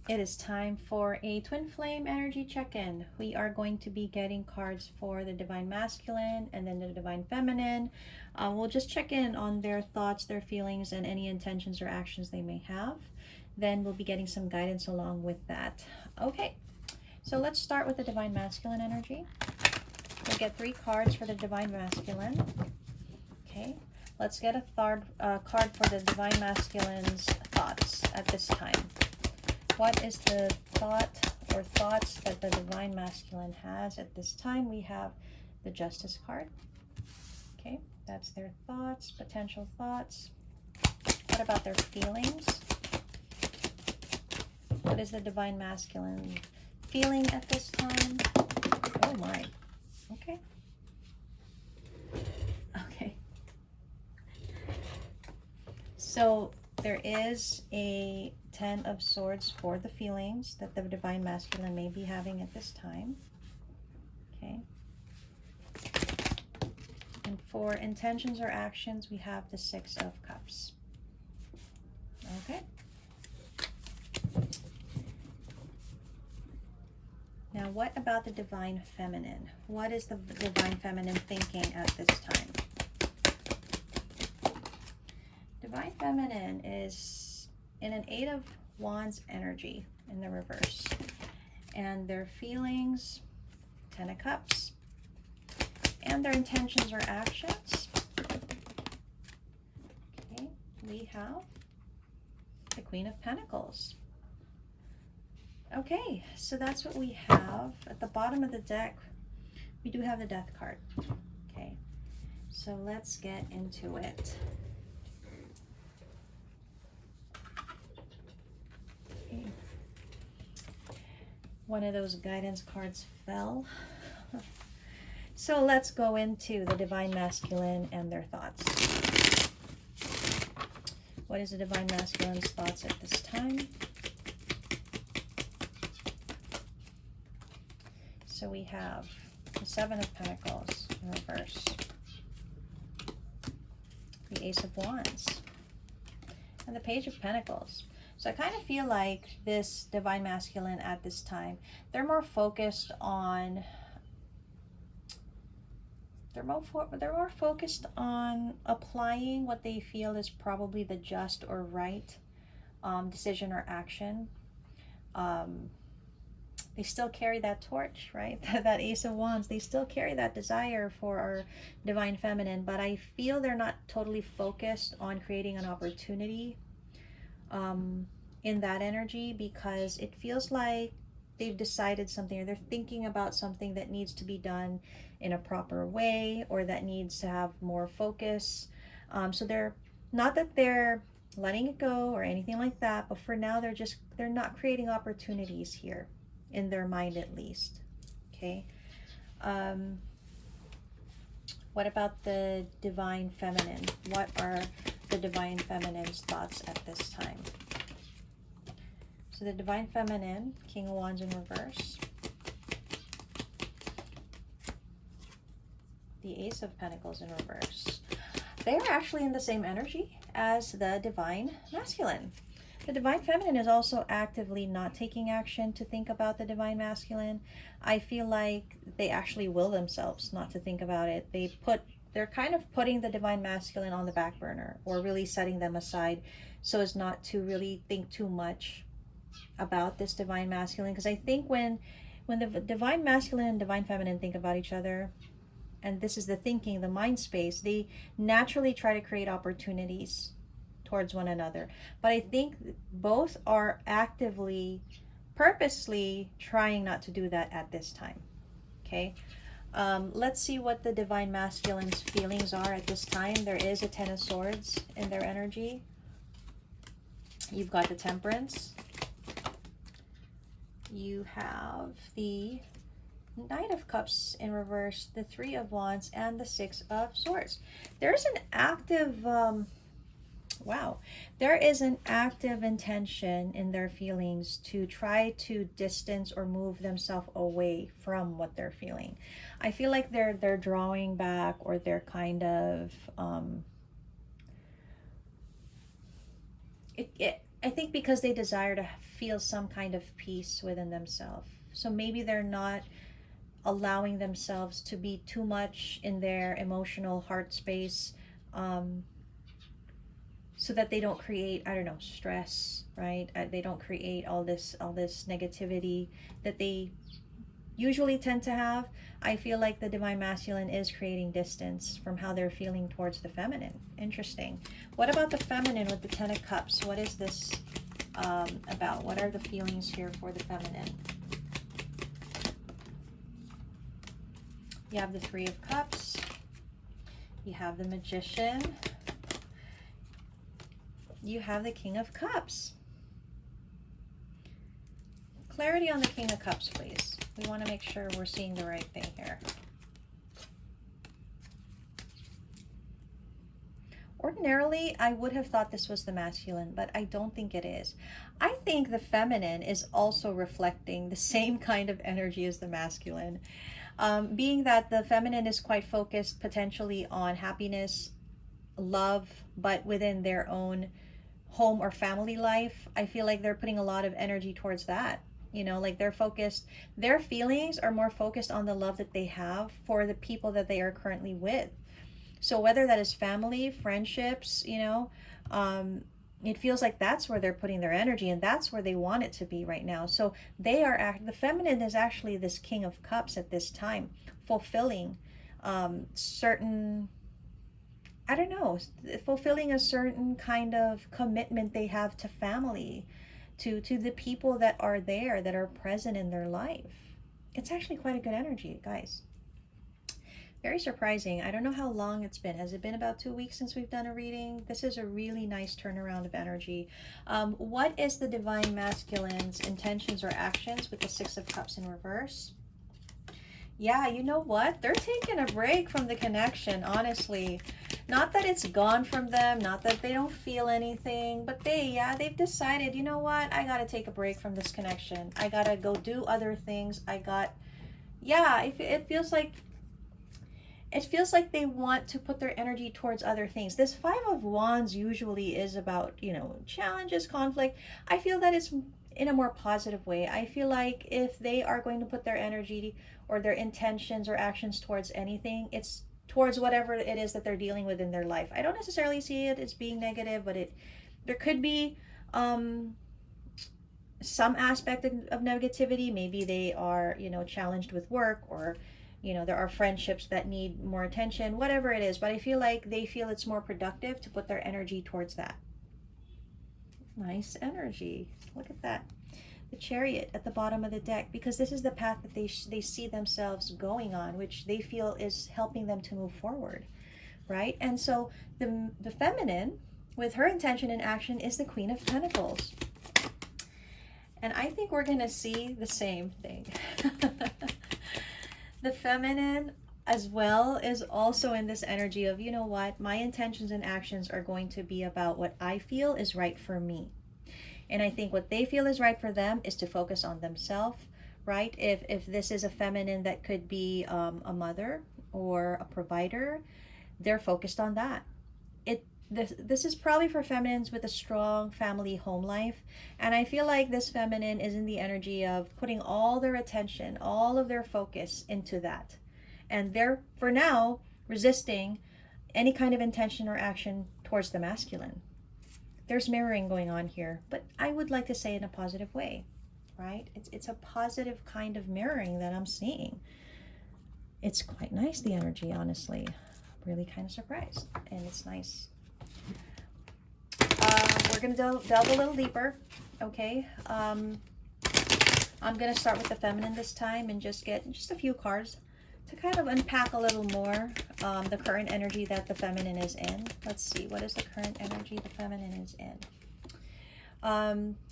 It is time for a twin flame energy check-in. We are going to be getting cards for the divine masculine and then the divine feminine. We'll just check in on their thoughts, their feelings, and any intentions or actions they may have. Then we'll be getting some guidance along with that. Okay, so let's start with the divine masculine energy. We'll get 3 cards for the divine masculine. Okay, let's get a card for the divine masculine's thoughts at this time. What is the thought or thoughts that the divine masculine has at this time? We have the Justice card. Okay, that's their thoughts, potential thoughts. What about their feelings? What is the divine masculine feeling at this time? Oh my. Okay. Okay. So there is a 10 of Swords for the feelings that the divine masculine may be having at this time. Okay. And for intentions or actions, we have the 6 of Cups. Okay. Now, what about the divine feminine? What is the divine feminine thinking at this time? Divine feminine is in an 8 of Wands energy in the reverse. And their feelings, 10 of Cups. And their intentions or actions. Okay, we have the Queen of Pentacles. Okay, so that's what we have. At the bottom of the deck, we do have the Death card. Okay, so let's get into it. Okay. One of those guidance cards fell. So let's go into the divine masculine and their thoughts. What is the divine masculine's thoughts at this time? So we have the 7 of Pentacles in reverse, the Ace of Wands, and the Page of Pentacles. So I kind of feel like this divine masculine at this time, they're more focused on, they're more focused on applying what they feel is probably the just or right decision or action. They still carry that torch, right? That Ace of Wands, they still carry that desire for our divine feminine, but I feel they're not totally focused on creating an opportunity in that energy, because it feels like they've decided something, or they're thinking about something that needs to be done in a proper way, or that needs to have more focus. So they're not that they're letting it go or anything like that, but for now they're not creating opportunities here, in their mind at least. Okay. What about the divine feminine? What are the divine feminine's thoughts at this time? So the divine feminine, King of Wands in reverse, the Ace of Pentacles in reverse. They are actually in the same energy as the divine masculine. The divine feminine is also actively not taking action to think about the divine masculine. I feel like they actually will themselves not to think about it. They're kind of putting the divine masculine on the back burner, or really setting them aside so as not to really think too much about this divine masculine. Because I think when the divine masculine and divine feminine think about each other, and this is the thinking, the mind space, they naturally try to create opportunities towards one another. But I think both are actively, purposely trying not to do that at this time. Okay, let's see what the divine masculine's feelings are at this time. There is a 10 of Swords in their energy. You've got the Temperance. You have the Knight of Cups in reverse, the 3 of Wands, and the 6 of Swords. There's an active there is an active intention in their feelings to try to distance or move themselves away from what they're feeling. I feel like they're drawing back, or they're kind of I think because they desire to feel some kind of peace within themselves. So maybe they're not allowing themselves to be too much in their emotional heart space, um, so that they don't create, I don't know, stress, right? They don't create all this negativity that they usually tend to have. I feel like the divine masculine is creating distance from how they're feeling towards the feminine. Interesting. What about the feminine with the Ten of Cups? What is this about? What are the feelings here for the feminine? You have the Three of Cups. You have the Magician. You have the King of Cups. Clarity on the King of Cups, please. We want to make sure we're seeing the right thing here. Ordinarily, I would have thought this was the masculine, but I don't think it is. I think the feminine is also reflecting the same kind of energy as the masculine. Being that the feminine is quite focused potentially on happiness, love, but within their own home or family life, I feel like they're putting a lot of energy towards that. You know, like they're focused, their feelings are more focused on the love that they have for the people that they are currently with. So whether that is family, friendships, you know, it feels like that's where they're putting their energy, and that's where they want it to be right now. So they are, the feminine is actually this King of Cups at this time, fulfilling certain, I don't know, fulfilling a certain kind of commitment they have to family, to the people that are there, that are present in their life. It's actually quite a good energy, guys. Very surprising. I don't know how long it's been. Has it been about 2 weeks since we've done a reading? This is a really nice turnaround of energy. What is the divine masculine's intentions or actions with the Six of Cups in reverse? Yeah, you know what? They're taking a break from the connection, honestly. Not that it's gone from them, not that they don't feel anything, but they've decided, you know what? I got to take a break from this connection. I got to go do other things. It feels like they want to put their energy towards other things. This Five of Wands usually is about, you know, challenges, conflict. I feel that it's in a more positive way. I feel like if they are going to put their energy or their intentions or actions towards anything, it's towards whatever it is that they're dealing with in their life. I don't necessarily see it as being negative, but there could be some aspect of negativity. Maybe they are, you know, challenged with work, or you know, there are friendships that need more attention, whatever it is. But I feel like they feel it's more productive to put their energy towards that. Nice energy. Look at that. The Chariot at the bottom of the deck, because this is the path that they see themselves going on, which they feel is helping them to move forward, right? And so the feminine, with her intention and action, is the Queen of Pentacles. And I think we're going to see the same thing. The feminine as well is also in this energy of, you know what, my intentions and actions are going to be about what I feel is right for me. And I think what they feel is right for them is to focus on themselves, right? If this is a feminine that could be a mother or a provider, they're focused on that. This is probably for feminines with a strong family home life. And I feel like this feminine is in the energy of putting all their attention, all of their focus into that. And they're, for now, resisting any kind of intention or action towards the masculine. There's mirroring going on here, but I would like to say in a positive way, right? It's a positive kind of mirroring that I'm seeing. It's quite nice, the energy, honestly. I'm really kind of surprised, and it's nice. We're going to delve a little deeper, okay? I'm going to start with the feminine this time and just get just a few cards to kind of unpack a little more the current energy that the feminine is in. Let's see, what is the current energy the feminine is in?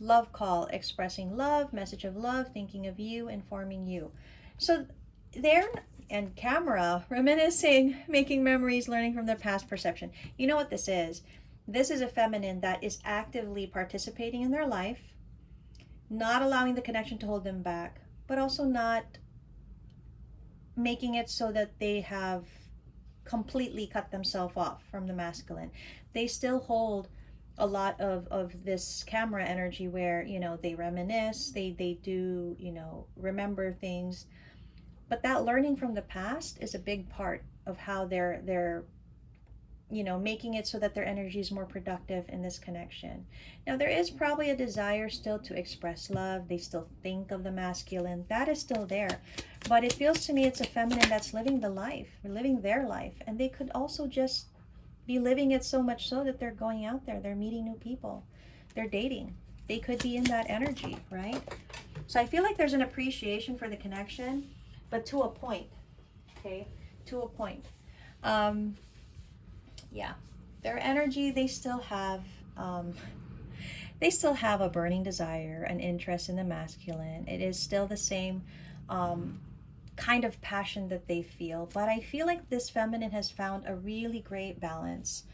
Love call, expressing love, message of love, thinking of you, informing you. So there, and camera, reminiscing, making memories, learning from their past perception. You know what this is? This is a feminine that is actively participating in their life, not allowing the connection to hold them back, but also not making it so that they have completely cut themselves off from the masculine. They still hold a lot of this camera energy where, you know, they reminisce, they do, you know, remember things. But that learning from the past is a big part of how they're you know, making it so that their energy is more productive in this connection. Now, there is probably a desire still to express love. They still think of the masculine. That is still there. But it feels to me it's a feminine that's living the life, living their life. And they could also just be living it so much so that they're going out there, they're meeting new people, they're dating. They could be in that energy, right? So I feel like there's an appreciation for the connection, but to a point, okay? To a point. Yeah, their energy, they still have a burning desire, an interest in the masculine. It is still the same kind of passion that they feel, but I feel like this feminine has found a really great balance.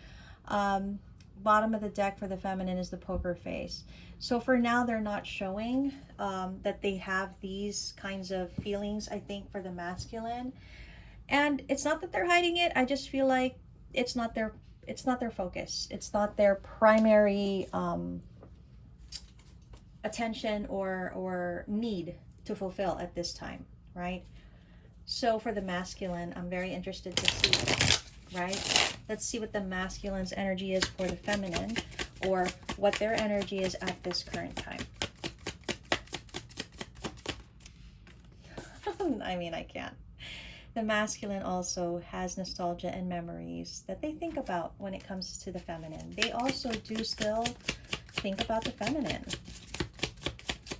Bottom of the deck for the feminine is the poker face. So for now, they're not showing that they have these kinds of feelings, I think, for the masculine. And it's not that they're hiding it. I just feel like it's not their focus. It's not their primary attention or need to fulfill at this time, right? So for the masculine, I'm very interested to see, right? Let's see what the masculine's energy is for the feminine, or what their energy is at this current time. I mean, I can't. The masculine also has nostalgia and memories that they think about when it comes to the feminine. They also do still think about the feminine.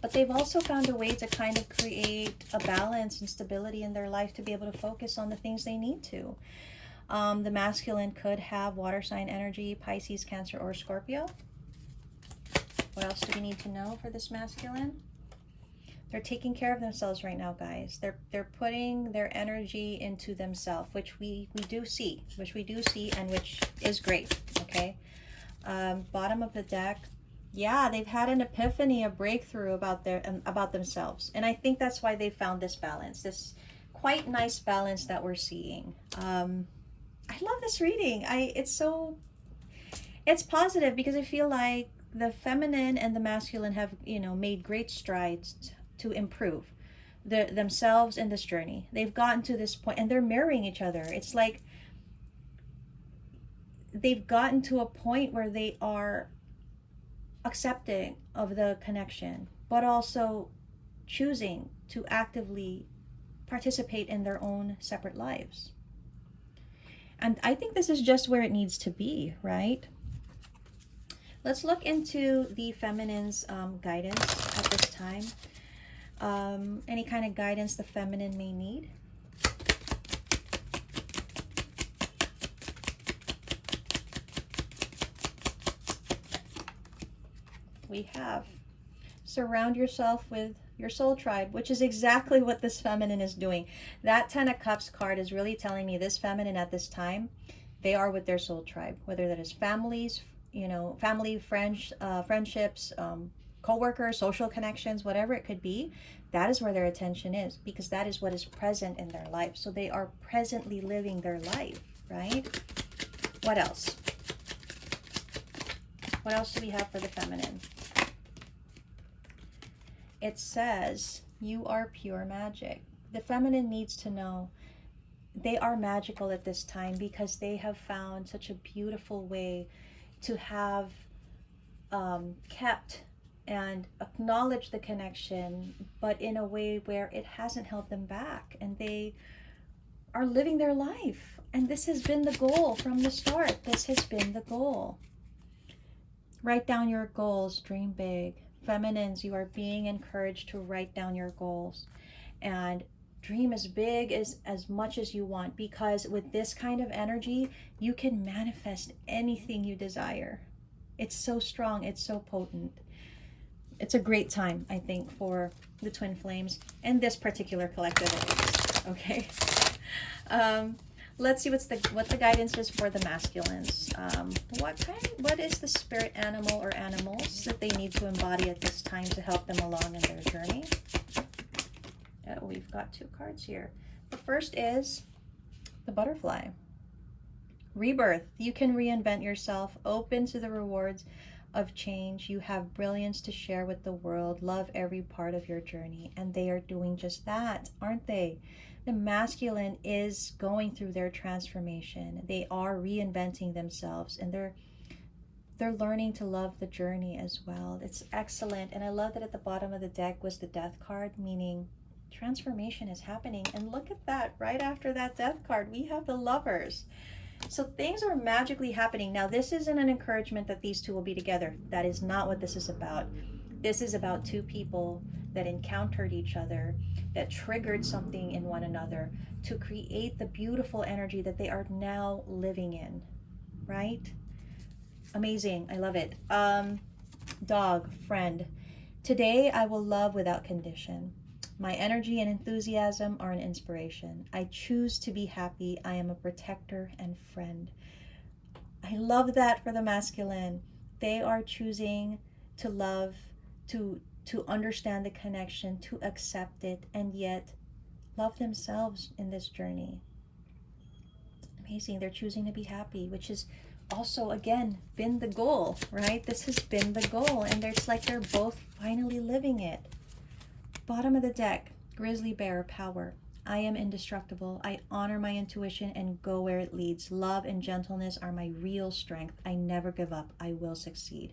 But they've also found a way to kind of create a balance and stability in their life to be able to focus on the things they need to. The masculine could have water sign energy, Pisces, Cancer, or Scorpio. What else do we need to know for this masculine? They're taking care of themselves right now, guys. They're putting their energy into themselves, which we do see, and which is great, okay? Bottom of the deck, yeah, they've had an epiphany, a breakthrough about themselves. And I think that's why they found this balance, this quite nice balance that we're seeing. I love this reading. It's positive because I feel like the feminine and the masculine have, you know, made great strides to improve themselves in this journey. They've gotten to this point and they're mirroring each other. It's like they've gotten to a point where they are accepting of the connection, but also choosing to actively participate in their own separate lives. And I think this is just where it needs to be, right? Let's look into the feminine's guidance at this time. Any kind of guidance the feminine may need. We have surround yourself with your soul tribe, which is exactly what this feminine is doing. That 10 of Cups card is really telling me this feminine at this time, they are with their soul tribe, whether that is families, you know, family, friendships, co-workers, social connections, whatever it could be. That is where their attention is, because that is what is present in their life. So they are presently living their life, right? What else? What else do we have for the feminine? It says, you are pure magic. The feminine needs to know they are magical at this time because they have found such a beautiful way to have kept and acknowledge the connection, but in a way where it hasn't held them back, and they are living their life. And this has been the goal from the start. This has been the goal. Write down your goals, dream big. Feminines, you are being encouraged to write down your goals and dream as big as much as you want, because with this kind of energy, you can manifest anything you desire. It's so strong, it's so potent. It's a great time, I think, for the twin flames and this particular collective, okay? Let's see what the guidance is for the masculines. What is the spirit animal or animals that they need to embody at this time to help them along in their journey? We've got 2 cards here. The first is the butterfly. Rebirth. You can reinvent yourself, open to the rewards of change. You have brilliance to share with the world. Love every part of your journey. And they are doing just that, aren't they? The masculine is going through their transformation. They are reinventing themselves, and they're learning to love the journey as well. It's excellent. And I love that at the bottom of the deck was the Death card, meaning transformation is happening. And look at that, right after that Death card, we have the Lovers. So things are magically happening. Now, this isn't an encouragement that these two will be together. That is not what this is about. This is about two people that encountered each other, that triggered something in one another to create the beautiful energy that they are now living in, right? Amazing. I love it. Dog, friend. Today I will love without condition. My energy and enthusiasm are an inspiration. I choose to be happy. I am a protector and friend. I love that for the masculine. They are choosing to love, to understand the connection, to accept it, and yet love themselves in this journey. Amazing. They're choosing to be happy, which is also, again, been the goal, right? This has been the goal, and it's like they're both finally living it. Bottom of the deck, Grizzly Bear, power. I am indestructible. I honor my intuition and go where it leads. Love and gentleness are my real strength. I never give up. I will succeed.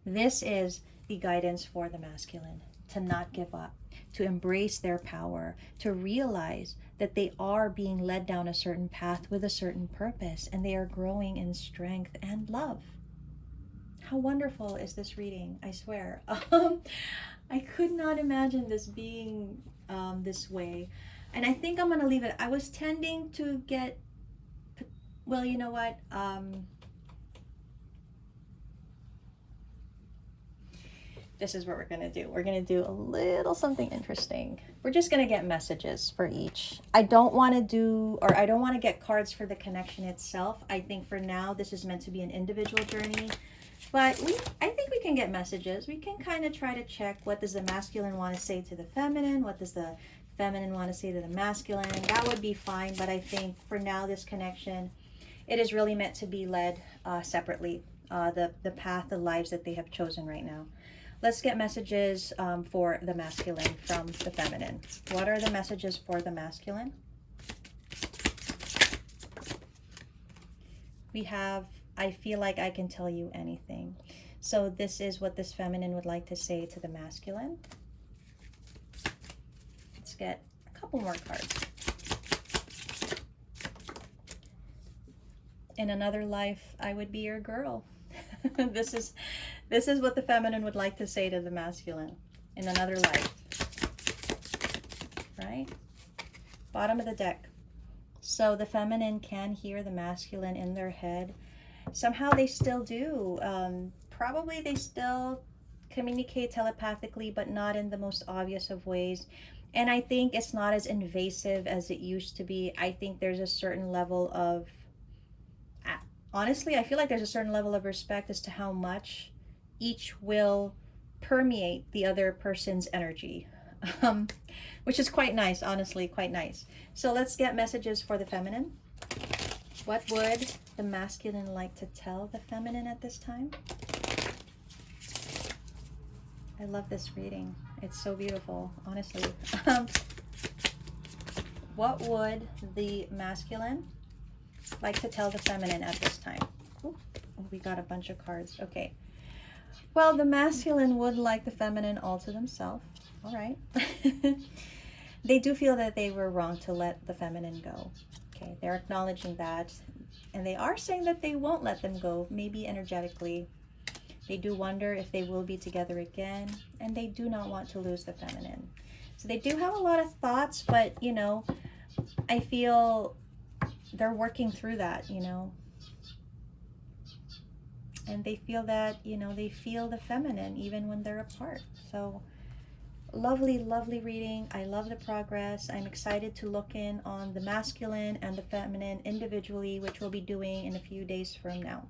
This is the guidance for the masculine, to not give up, to embrace their power, to realize that they are being led down a certain path with a certain purpose, and they are growing in strength and love. How wonderful is this reading? I swear. I could not imagine this being this way. And I think I'm going to leave it. I was tending to get, well, you know what? This is what we're going to do. We're going to do a little something interesting. We're just going to get messages for each. I don't want to get cards for the connection itself. I think for now, this is meant to be an individual journey. But I think we can get messages. We can kind of try to check, what does the masculine want to say to the feminine? What does the feminine want to say to the masculine? That would be fine. But I think for now, this connection, it is really meant to be led separately. The path, the lives that they have chosen right now. Let's get messages for the masculine from the feminine. What are the messages for the masculine? We have, I feel like I can tell you anything. So this is what this feminine would like to say to the masculine. Let's get a couple more cards. In another life, I would be your girl. This is what the feminine would like to say to the masculine. In another life. Right? Bottom of the deck. So the feminine can hear the masculine in their head. Somehow they still do. Probably they still communicate telepathically, but not in the most obvious of ways. And I think it's not as invasive as it used to be. I think there's a certain level of, honestly, I feel like there's a certain level of respect as to how much each will permeate the other person's energy, which is quite nice, honestly, quite nice. So let's get messages for the feminine. What would the masculine like to tell the feminine at this time? I love this reading. It's so beautiful, honestly. What would the masculine like to tell the feminine at this time? Ooh, we got a bunch of cards. Okay. Well, the masculine would like the feminine all to themselves. All right. They do feel that they were wrong to let the feminine go. Okay, they're acknowledging that. And they are saying that they won't let them go, maybe energetically. They do wonder if they will be together again. And they do not want to lose the feminine. So they do have a lot of thoughts, but, you know, I feel they're working through that, you know. And they feel that, you know, they feel the feminine even when they're apart. So lovely, lovely reading. I love the progress. I'm excited to look in on the masculine and the feminine individually, which we'll be doing in a few days from now.